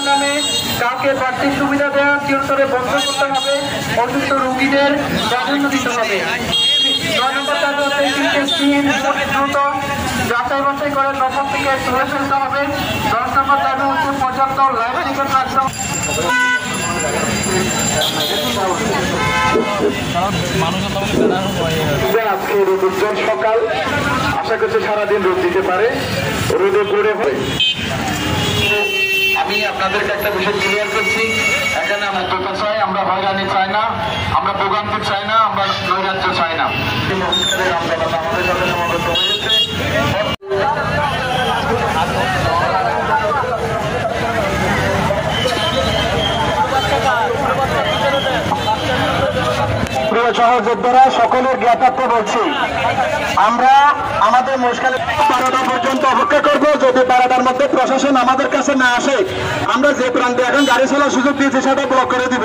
নামে কাউকে বাড়তি সুবিধা দেওয়ার চিরতরে বন্ধ করতে হবে। অসুস্থ রোগীদের প্রাধান্য দিতে হবে। 9 নম্বর দাবি হচ্ছে দ্রুত যাচাই বাছাই করে নকল থেকে তুলে ফেলতে হবে। 10 নম্বর দাবি হচ্ছে পর্যাপ্ত লাইফ টিকেট রাখতে হবে। আজকে রোদুজ্জ্বল সকাল, আশা করছি সারাদিন রোদ দিতে পারে, রোদে পড়ে হয়। আমি আপনাদেরকে একটা বিষয় ক্লিয়ার করছি, এখানে আমরা দ্রুত চাই, আমরা হয়রানি চাই না, আমরা ভোগান্তি চাই না, আমরা নৈরাজ্য চাই না। আমাদের সাথে সমাবেত হয়েছে। প্রিয় সহযোদ্ধারা, সকলের জ্ঞাতার্থে বলছি, আমরা আমাদের মুশকিল 12টা পর্যন্ত অপেক্ষা করব। যদি 12টার মধ্যে প্রশাসন আমাদের কাছে না আসে, আমরা যে প্রান্তে এখন গাড়ি চলার সুযোগ দিয়েছি সেটা ব্লক করে দিব।